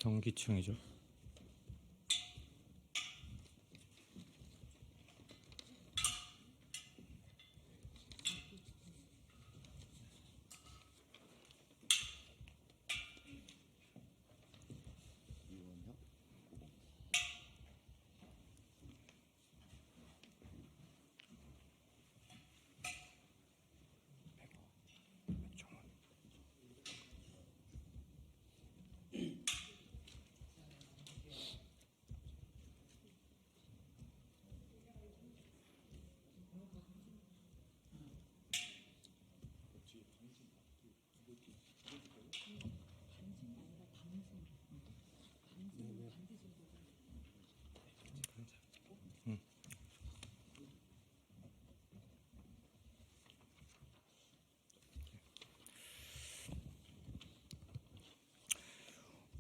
동기층이죠.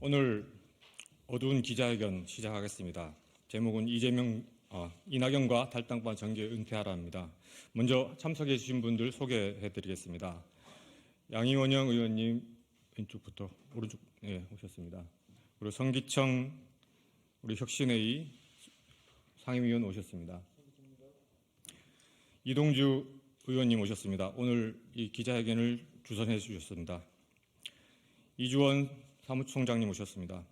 오늘 어두운 기자회견 시작하겠습니다. 제목은 이낙연과 탈당반 정계 은퇴하라입니다. 먼저 참석해 주신 분들 소개해 드리겠습니다. 양이원영 의원님 왼쪽부터 오른쪽 오셨습니다. 그리고 성기청 우리 혁신회의 상임위원 오셨습니다. 이동주 의원님 오셨습니다. 오늘 이 기자회견을 주선해 주셨습니다. 이주원 사무총장님 오셨습니다.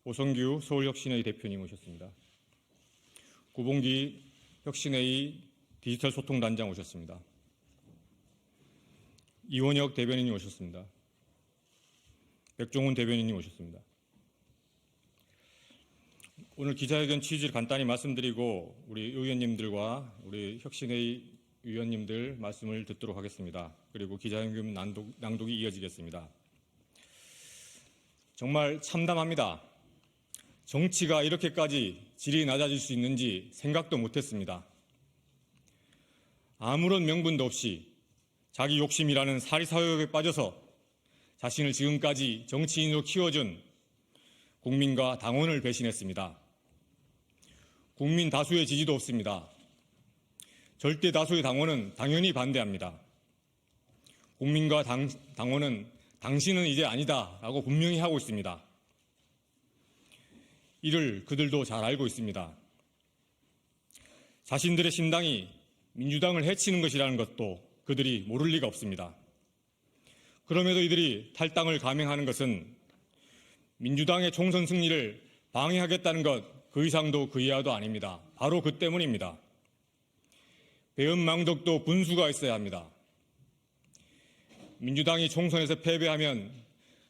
오성규 서울혁신회의 대표님 오셨습니다. 구봉기 혁신회의 디지털 소통단장 오셨습니다. 이원혁 대변인님 오셨습니다. 백종훈 대변인님 오셨습니다. 오늘 기자회견 취지를 간단히 말씀드리고 우리 의원님들과 우리 혁신회의 위원님들 말씀을 듣도록 하겠습니다. 그리고 기자회견 낭독이 이어지겠습니다. 정말 참담합니다. 정치가 이렇게까지 질이 낮아질 수 있는지 생각도 못했습니다. 아무런 명분도 없이 자기 욕심이라는 사리사욕에 빠져서 자신을 지금까지 정치인으로 키워준 국민과 당원을 배신했습니다. 국민 다수의 지지도 없습니다. 절대 다수의 당원은 당연히 반대합니다. 국민과 당원은 당신은 이제 아니다 라고 분명히 하고 있습니다. 이를 그들도 잘 알고 있습니다. 자신들의 신당이 민주당을 해치는 것이라는 것도 그들이 모를 리가 없습니다. 그럼에도 이들이 탈당을 감행하는 것은 민주당의 총선 승리를 방해하겠다는 것 그 이상도 그 이하도 아닙니다. 바로 그 때문입니다. 배은망덕도 분수가 있어야 합니다. 민주당이 총선에서 패배하면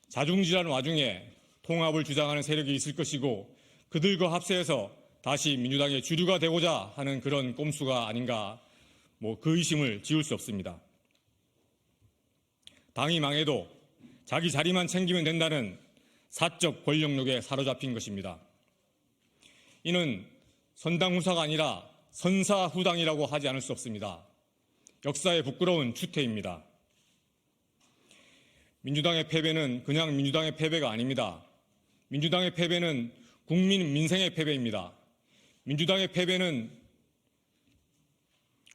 자중질환 와중에 통합을 주장하는 세력이 있을 것이고 그들과 합세해서 다시 민주당의 주류가 되고자 하는 그런 꼼수가 아닌가 그 의심을 지울 수 없습니다. 당이 망해도 자기 자리만 챙기면 된다는 사적 권력욕에 사로잡힌 것입니다. 이는 선당후사가 아니라 선사후당이라고 하지 않을 수 없습니다. 역사의 부끄러운 추태입니다. 민주당의 패배는 그냥 민주당의 패배가 아닙니다. 민주당의 패배는 국민 민생의 패배입니다. 민주당의 패배는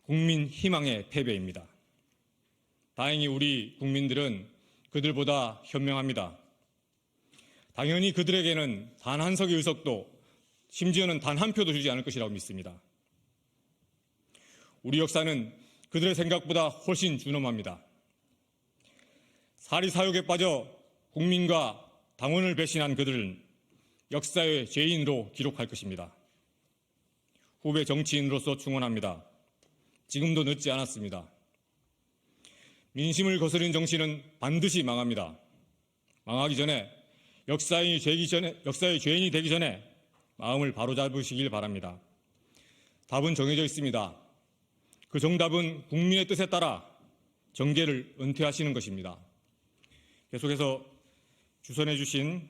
국민 희망의 패배입니다. 다행히 우리 국민들은 그들보다 현명합니다. 당연히 그들에게는 단 한 석의 의석도 심지어는 단 한 표도 주지 않을 것이라고 믿습니다. 우리 역사는 그들의 생각보다 훨씬 준엄합니다. 사리사욕에 빠져 국민과 당원을 배신한 그들은 역사의 죄인으로 기록할 것입니다. 후배 정치인으로서 충원합니다. 지금도 늦지 않았습니다. 민심을 거스른 정치는 반드시 망합니다. 망하기 전에 역사의 죄인이 되기 전에 마음을 바로잡으시길 바랍니다. 답은 정해져 있습니다. 그 정답은 국민의 뜻에 따라 정계를 은퇴하시는 것입니다. 계속해서 주선해 주신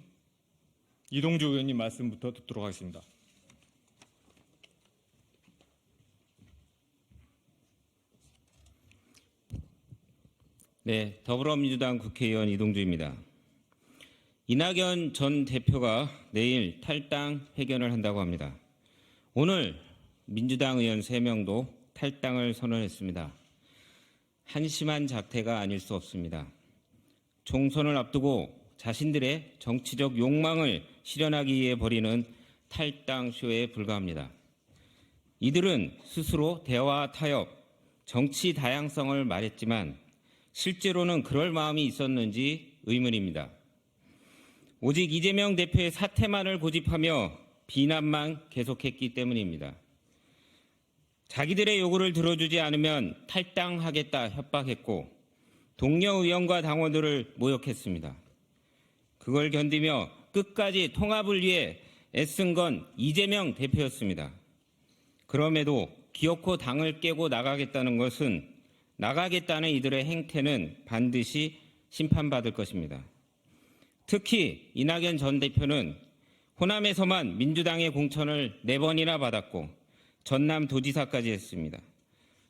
이동주 의원님 말씀부터 듣도록 하겠습니다. 네, 더불어민주당 국회의원 이동주입니다. 이낙연 전 대표가 내일 탈당 회견을 한다고 합니다. 오늘 민주당 의원 3명도 탈당을 선언했습니다. 한심한 작태가 아닐 수 없습니다. 총선을 앞두고 자신들의 정치적 욕망을 실현하기 위해 벌이는 탈당 쇼에 불과합니다. 이들은 스스로 대화 타협, 정치 다양성을 말했지만 실제로는 그럴 마음이 있었는지 의문입니다. 오직 이재명 대표의 사퇴만을 고집하며 비난만 계속했기 때문입니다. 자기들의 요구를 들어주지 않으면 탈당하겠다 협박했고 동료 의원과 당원들을 모욕했습니다. 그걸 견디며 끝까지 통합을 위해 애쓴 건 이재명 대표였습니다. 그럼에도 기어코 당을 깨고 나가겠다는 이들의 행태는 반드시 심판받을 것입니다. 특히 이낙연 전 대표는 호남에서만 민주당의 공천을 4번이나 받았고 전남도지사까지 했습니다.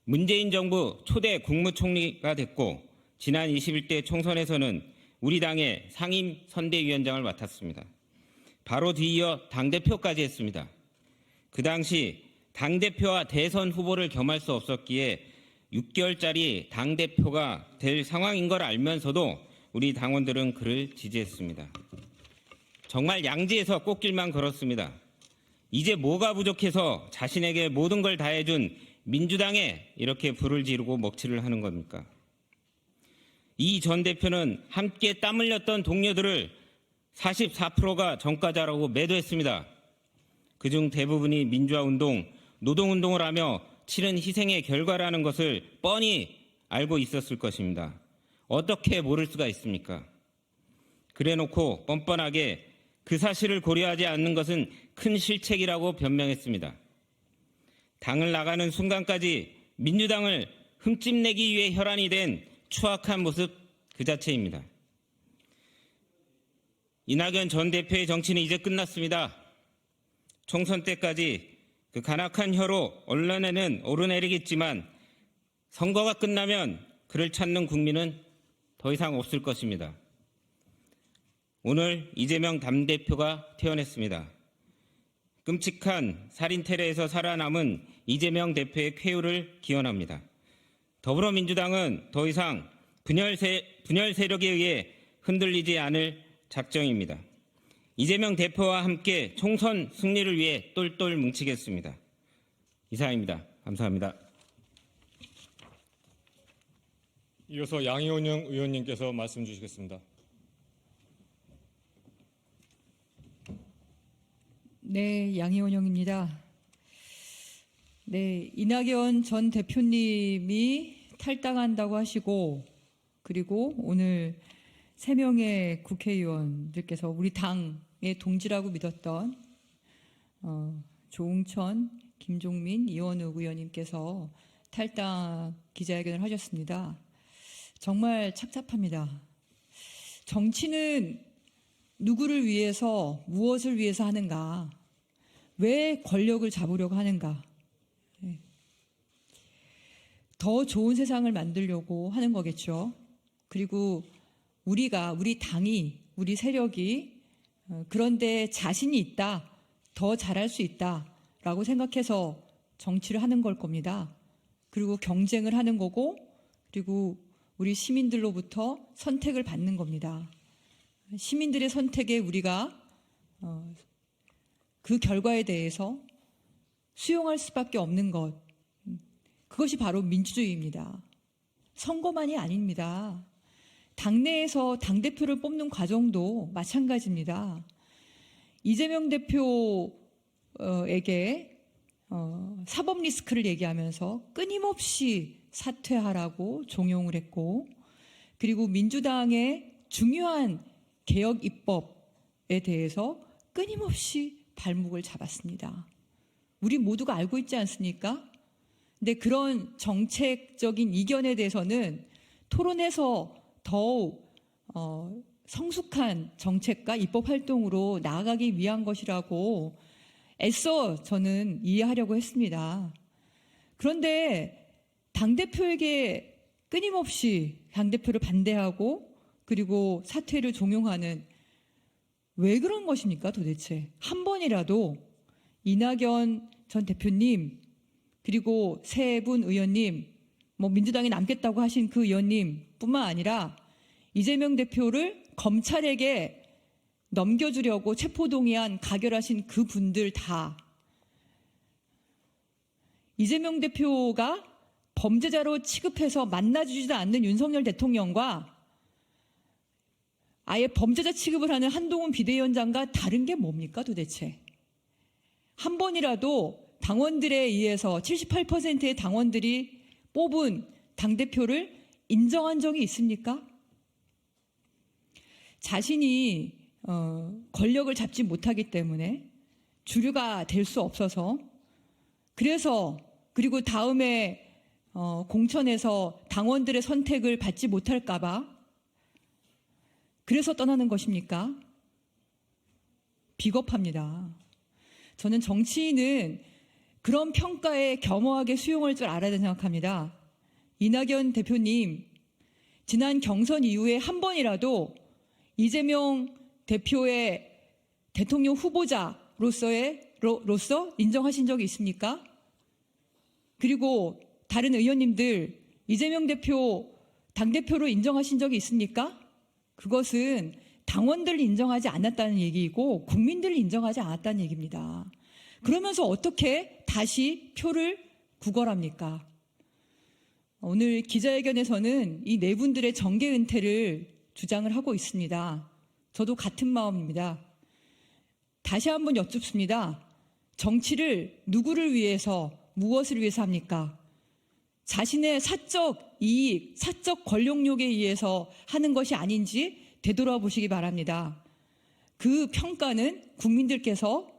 문재인 정부 초대 국무총리가 됐고 지난 21대 총선에서는 우리 당의 상임 선대위원장을 맡았습니다. 바로 뒤이어 당대표까지 했습니다. 그 당시 당대표와 대선 후보를 겸할 수 없었기에 6개월짜리 당대표가 될 상황인 걸 알면서도 우리 당원들은 그를 지지했습니다. 정말 양지에서 꽃길만 걸었습니다. 이제 뭐가 부족해서 자신에게 모든 걸 다해준 민주당에 이렇게 불을 지르고 먹칠을 하는 겁니까? 이 전 대표는 함께 땀 흘렸던 동료들을 44%가 정가자라고 매도했습니다. 그중 대부분이 민주화운동, 노동운동을 하며 치른 희생의 결과라는 것을 뻔히 알고 있었을 것입니다. 어떻게 모를 수가 있습니까? 그래놓고 뻔뻔하게 그 사실을 고려하지 않는 것은 큰 실책이라고 변명했습니다. 당을 나가는 순간까지 민주당을 흠집내기 위해 혈안이 된 추악한 모습 그 자체입니다. 이낙연 전 대표의 정치는 이제 끝났습니다. 총선 때까지 그 간악한 혀로 언론에는 오르내리겠지만 선거가 끝나면 그를 찾는 국민은 더 이상 없을 것입니다. 오늘 이재명 당대표가 퇴원했습니다. 끔찍한 살인 테러에서 살아남은 이재명 대표의 쾌유를 기원합니다. 더불어민주당은 더 이상 분열 세력에 의해 흔들리지 않을 작정입니다. 이재명 대표와 함께 총선 승리를 위해 똘똘 뭉치겠습니다. 이상입니다. 감사합니다. 이어서 양이원영 의원님께서 말씀 주시겠습니다. 네, 양이원영입니다. 네, 이낙연 전 대표님이 탈당한다고 하시고 그리고 오늘 3명의 국회의원들께서 우리 당의 동지라고 믿었던 조응천, 김종민, 이원욱 의원님께서 탈당 기자회견을 하셨습니다. 정말 착잡합니다. 정치는 누구를 위해서 무엇을 위해서 하는가? 왜 권력을 잡으려고 하는가? 더 좋은 세상을 만들려고 하는 거겠죠. 그리고 우리 당이, 우리 세력이 그런데 자신이 있다, 더 잘할 수 있다라고 생각해서 정치를 하는 걸 겁니다. 그리고 경쟁을 하는 거고, 그리고 우리 시민들로부터 선택을 받는 겁니다. 시민들의 선택에 우리가 그 결과에 대해서 수용할 수밖에 없는 것, 그것이 바로 민주주의입니다. 선거만이 아닙니다. 당내에서 당대표를 뽑는 과정도 마찬가지입니다. 이재명 대표에게 사법 리스크를 얘기하면서 끊임없이 사퇴하라고 종용을 했고, 그리고 민주당의 중요한 개혁 입법에 대해서 끊임없이 발목을 잡았습니다. 우리 모두가 알고 있지 않습니까? 근데 그런 정책적인 이견에 대해서는 토론에서 더욱 성숙한 정책과 입법 활동으로 나아가기 위한 것이라고 애써 저는 이해하려고 했습니다. 그런데 당대표에게 끊임없이 당대표를 반대하고 그리고 사퇴를 종용하는, 왜 그런 것입니까 도대체? 한 번이라도 이낙연 전 대표님 그리고 3분 의원님, 민주당에 남겠다고 하신 그 의원님 뿐만 아니라 이재명 대표를 검찰에게 넘겨주려고 체포동의안 가결하신 그 분들 다 이재명 대표가 범죄자로 취급해서 만나주지도 않는 윤석열 대통령과 아예 범죄자 취급을 하는 한동훈 비대위원장과 다른 게 뭡니까 도대체? 한 번이라도 당원들에 의해서 78%의 당원들이 뽑은 당대표를 인정한 적이 있습니까? 자신이 권력을 잡지 못하기 때문에 주류가 될 수 없어서 그래서 그리고 다음에 공천에서 당원들의 선택을 받지 못할까 봐 그래서 떠나는 것입니까? 비겁합니다. 저는 정치인은 그런 평가에 겸허하게 수용할 줄 알아야 된다고 생각합니다. 이낙연 대표님, 지난 경선 이후에 한 번이라도 이재명 대표의 대통령 후보자로서 인정하신 적이 있습니까? 그리고 다른 의원님들 이재명 대표 당대표로 인정하신 적이 있습니까? 그것은 당원들을 인정하지 않았다는 얘기이고 국민들을 인정하지 않았다는 얘기입니다. 그러면서 어떻게 다시 표를 구걸합니까? 오늘 기자회견에서는 이 네 분들의 정계 은퇴를 주장을 하고 있습니다. 저도 같은 마음입니다. 다시 한번 여쭙습니다. 정치를 누구를 위해서, 무엇을 위해서 합니까? 자신의 사적 이익, 사적 권력욕에 의해서 하는 것이 아닌지 되돌아보시기 바랍니다. 그 평가는 국민들께서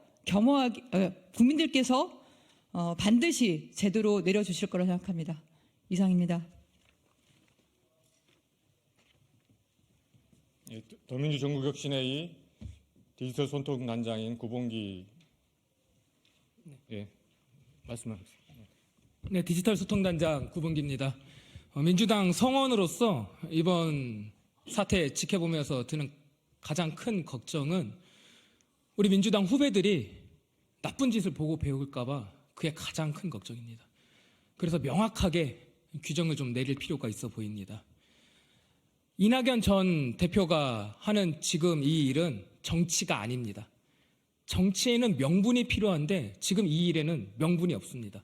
반드시 제대로 내려주실 거라고 생각합니다. 이상입니다. 예, 더민주 전국혁신회의 디지털 손톱단장인 구봉기 말씀하겠습니다. 네, 디지털 소통단장 구봉기입니다. 민주당 성원으로서 이번 사태 지켜보면서 드는 가장 큰 걱정은 우리 민주당 후배들이 나쁜 짓을 보고 배울까 봐 그게 가장 큰 걱정입니다. 그래서 명확하게 규정을 좀 내릴 필요가 있어 보입니다. 이낙연 전 대표가 하는 지금 이 일은 정치가 아닙니다. 정치에는 명분이 필요한데 지금 이 일에는 명분이 없습니다.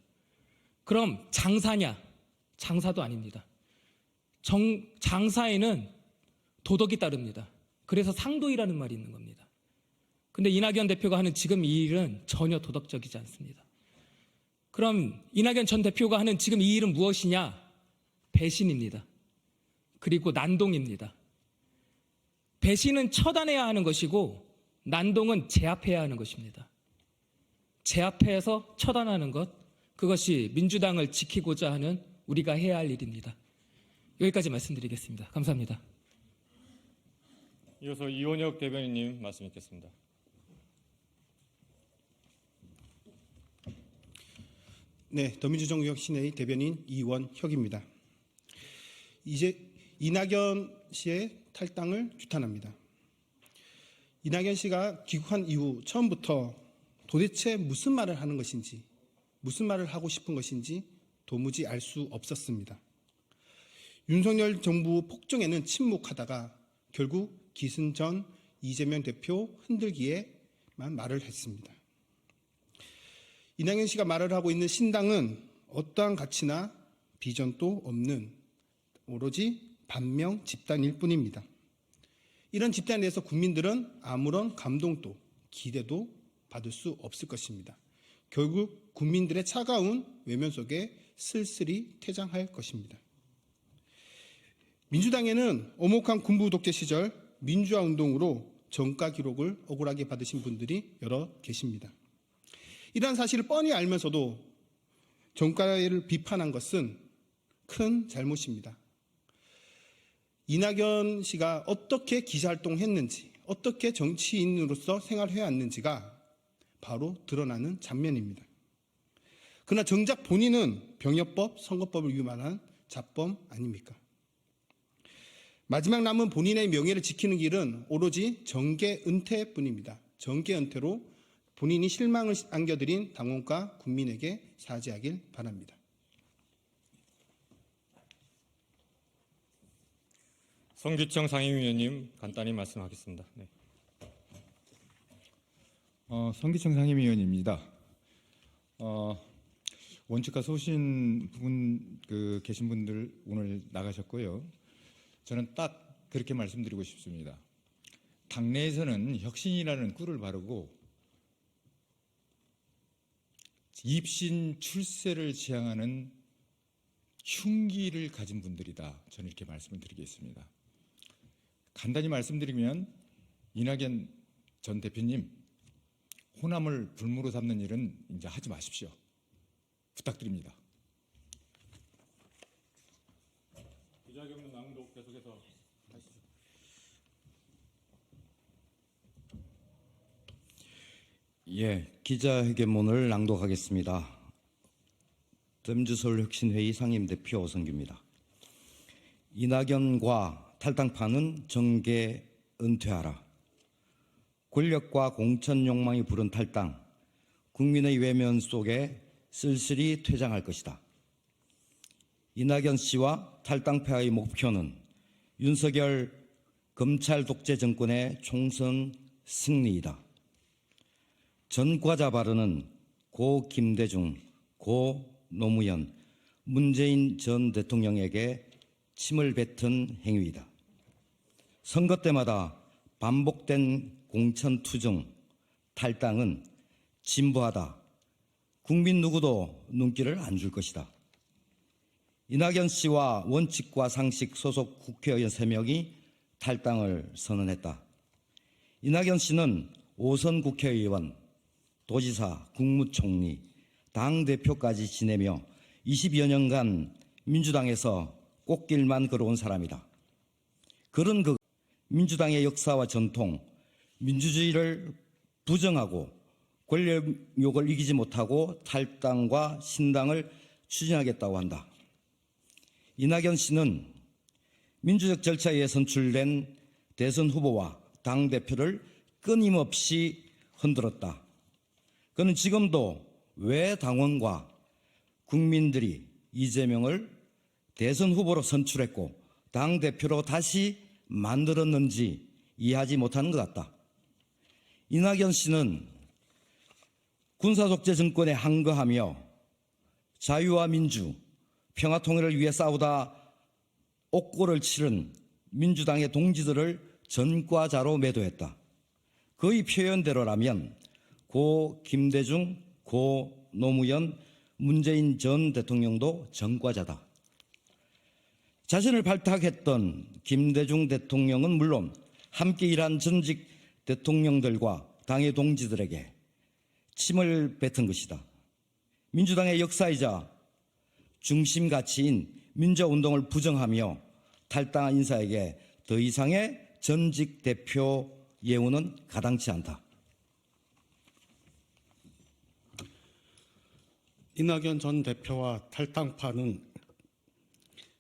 그럼 장사냐? 장사도 아닙니다. 장사에는 도덕이 따릅니다. 그래서 상도이라는 말이 있는 겁니다. 근데 이낙연 대표가 하는 지금 이 일은 전혀 도덕적이지 않습니다. 그럼 이낙연 전 대표가 하는 지금 이 일은 무엇이냐? 배신입니다. 그리고 난동입니다. 배신은 처단해야 하는 것이고 난동은 제압해야 하는 것입니다. 제압해서 처단하는 것, 그것이 민주당을 지키고자 하는 우리가 해야 할 일입니다. 여기까지 말씀드리겠습니다. 감사합니다. 이어서 이원혁 대변인님 말씀 있겠습니다. 네, 더민주 전국혁신회의 대변인 이원혁입니다. 이제 이낙연 씨의 탈당을 규탄합니다. 이낙연 씨가 귀국한 이후 처음부터 도대체 무슨 말을 하는 것인지, 무슨 말을 하고 싶은 것인지 도무지 알 수 없었습니다. 윤석열 정부 폭정에는 침묵하다가 결국 기승전 이재명 대표 흔들기에만 말을 했습니다. 이낙연 씨가 말을 하고 있는 신당은 어떠한 가치나 비전도 없는 오로지 반명 집단일 뿐입니다. 이런 집단에 대해서 국민들은 아무런 감동도 기대도 받을 수 없을 것입니다. 결국 국민들의 차가운 외면 속에 쓸쓸히 퇴장할 것입니다. 민주당에는 엄혹한 군부 독재 시절 민주화 운동으로 정가 기록을 억울하게 받으신 분들이 여러 계십니다. 이러한 사실을 뻔히 알면서도 정가를 비판한 것은 큰 잘못입니다. 이낙연 씨가 어떻게 기자활동했는지, 어떻게 정치인으로서 생활해왔는지가 바로 드러나는 장면입니다. 그러나 정작 본인은 병역법, 선거법을 위반한 잡범 아닙니까? 마지막 남은 본인의 명예를 지키는 길은 오로지 정계 은퇴뿐입니다. 정계 은퇴로 본인이 실망을 안겨드린 당원과 국민에게 사죄하길 바랍니다. 성기청 상임위원님 간단히 말씀하겠습니다. 네. 성기청 상임위원입니다. 원칙과 소신 부분 계신 분들 오늘 나가셨고요. 저는 딱 그렇게 말씀드리고 싶습니다. 당내에서는 혁신이라는 꿀을 바르고 입신 출세를 지향하는 흉기를 가진 분들이다. 저는 이렇게 말씀을 드리겠습니다. 간단히 말씀드리면 이낙연 전 대표님 호남을 불무로 삼는 일은 이제 하지 마십시오. 부탁드립니다. 기자회견 낭독 계속해서 하시죠. 예, 기자회견문을 낭독하겠습니다. 댐즈서울혁신회의 상임대표 오성규입니다. 이낙연과 탈당파는 정계 은퇴하라. 권력과 공천 욕망이 부른 탈당, 국민의 외면 속에 쓸쓸히 퇴장할 것이다. 이낙연 씨와 탈당파의 목표는 윤석열 검찰 독재 정권의 총선 승리이다. 전과자 발언은 고 김대중, 고 노무현, 문재인 전 대통령에게 침을 뱉은 행위이다. 선거 때마다 반복된 공천 투정, 탈당은 진부하다. 국민 누구도 눈길을 안 줄 것이다. 이낙연 씨와 원칙과 상식 소속 국회의원 3명이 탈당을 선언했다. 이낙연 씨는 5선 국회의원, 도지사, 국무총리, 당대표까지 지내며 20여 년간 민주당에서 꽃길만 걸어온 사람이다. 그런 민주당의 역사와 전통, 민주주의를 부정하고 권력욕을 이기지 못하고 탈당과 신당을 추진하겠다고 한다. 이낙연 씨는 민주적 절차에 의해 선출된 대선 후보와 당대표를 끊임없이 흔들었다. 그는 지금도 왜 당원과 국민들이 이재명을 대선 후보로 선출했고 당대표로 다시 만들었는지 이해하지 못하는 것 같다. 이낙연 씨는 군사독재 정권에 항거하며 자유와 민주, 평화통일을 위해 싸우다 옥고를 치른 민주당의 동지들을 전과자로 매도했다. 그의 표현대로라면 고 김대중, 고 노무현, 문재인 전 대통령도 전과자다. 자신을 발탁했던 김대중 대통령은 물론 함께 일한 전직 대통령들과 당의 동지들에게 침을 뱉은 것이다. 민주당의 역사이자 중심 가치인 민주화운동을 부정하며 탈당한 인사에게 더 이상의 전직 대표 예우는 가당치 않다. 이낙연 전 대표와 탈당파는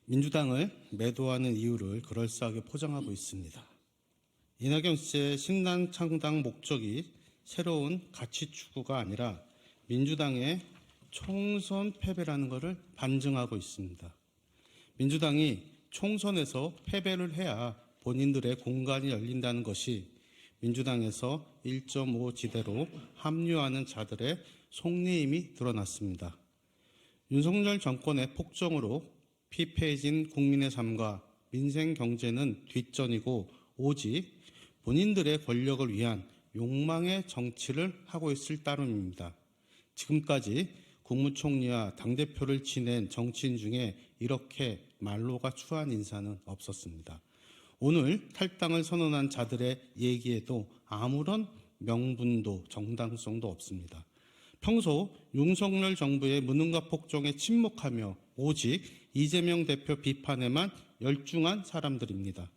민주당을 매도하는 이유를 그럴싸하게 포장하고 있습니다. 이낙연 씨의 신당 창당 목적이 새로운 가치 추구가 아니라 민주당의 총선 패배라는 것을 반증하고 있습니다. 민주당이 총선에서 패배를 해야 본인들의 공간이 열린다는 것이 민주당에서 1.5 지대로 합류하는 자들의 속내임이 드러났습니다. 윤석열 정권의 폭정으로 피폐해진 국민의 삶과 민생 경제는 뒷전이고 오직 본인들의 권력을 위한 욕망의 정치를 하고 있을 따름입니다. 지금까지 국무총리와 당대표를 지낸 정치인 중에 이렇게 말로가 추한 인사는 없었습니다. 오늘 탈당을 선언한 자들의 얘기에도 아무런 명분도 정당성도 없습니다. 평소 윤석열 정부의 무능과 폭정에 침묵하며 오직 이재명 대표 비판에만 열중한 사람들입니다.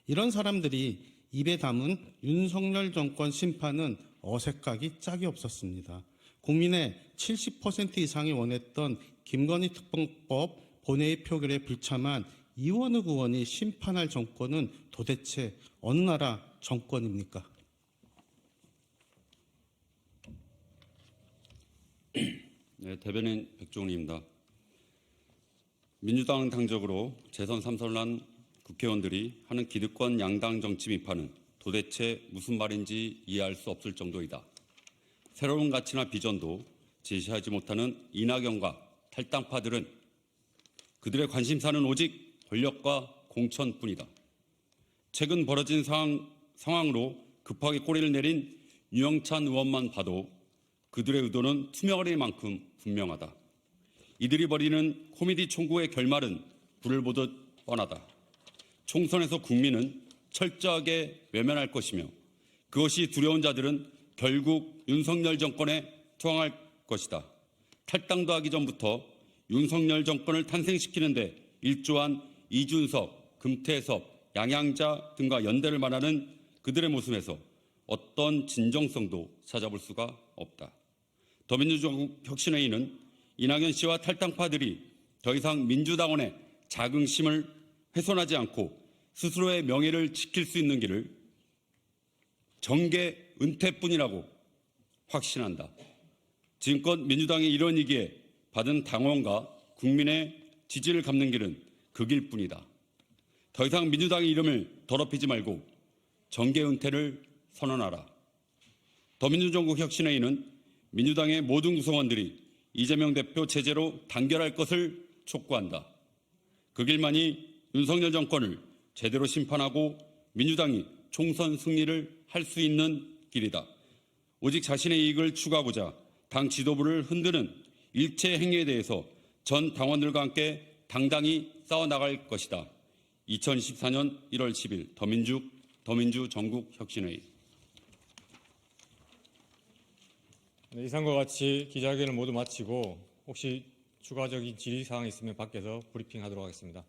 이런 사람들이 입에 담은 윤석열 정권 심판은 어색하기 짝이 없었습니다. 국민의 70% 이상이 원했던 김건희 특검법 본회의 표결에 불참한 이원우 의원이 심판할 정권은 도대체 어느 나라 정권입니까? 네, 대변인 백종훈입니다. 민주당은 당적으로 재선 삼선란 국회의원들이 하는 기득권 양당 정치 비판은 도대체 무슨 말인지 이해할 수 없을 정도이다. 새로운 가치나 비전도 제시하지 못하는 이낙연과 탈당파들은 그들의 관심사는 오직 권력과 공천뿐이다. 최근 벌어진 상황으로 급하게 꼬리를 내린 유영찬 의원만 봐도 그들의 의도는 투명할 만큼 분명하다. 이들이 벌이는 코미디 총구의 결말은 불을 보듯 뻔하다. 총선에서 국민은 철저하게 외면할 것이며 그것이 두려운 자들은 결국 윤석열 정권에 투항할 것이다. 탈당도 하기 전부터 윤석열 정권을 탄생시키는데 일조한 이준석, 금태섭, 양양자 등과 연대를 말하는 그들의 모습에서 어떤 진정성도 찾아볼 수가 없다. 더민주혁신회의는 이낙연 씨와 탈당파들이 더 이상 민주당원의 자긍심을 훼손하지 않고 스스로의 명예를 지킬 수 있는 길을 정계 은퇴뿐이라고 확신한다. 지금껏 민주당이 이러니기에 받은 당원과 국민의 지지를 갚는 길은 그 길뿐이다. 더 이상 민주당의 이름을 더럽히지 말고 정계 은퇴를 선언하라. 더민주전국혁신회의는 민주당의 모든 구성원들이 이재명 대표 체제로 단결할 것을 촉구한다. 그 길만이 윤석열 정권을 제대로 심판하고 민주당이 총선 승리를 할 수 있는 길이다. 오직 자신의 이익을 추구하고자 당 지도부를 흔드는 일체 행위에 대해서 전 당원들과 함께 당당히 싸워나갈 것이다. 2024년 1월 10일 더민주 전국혁신회의. 네, 이상과 같이 기자회견을 모두 마치고 혹시 추가적인 질의사항이 있으면 밖에서 브리핑하도록 하겠습니다.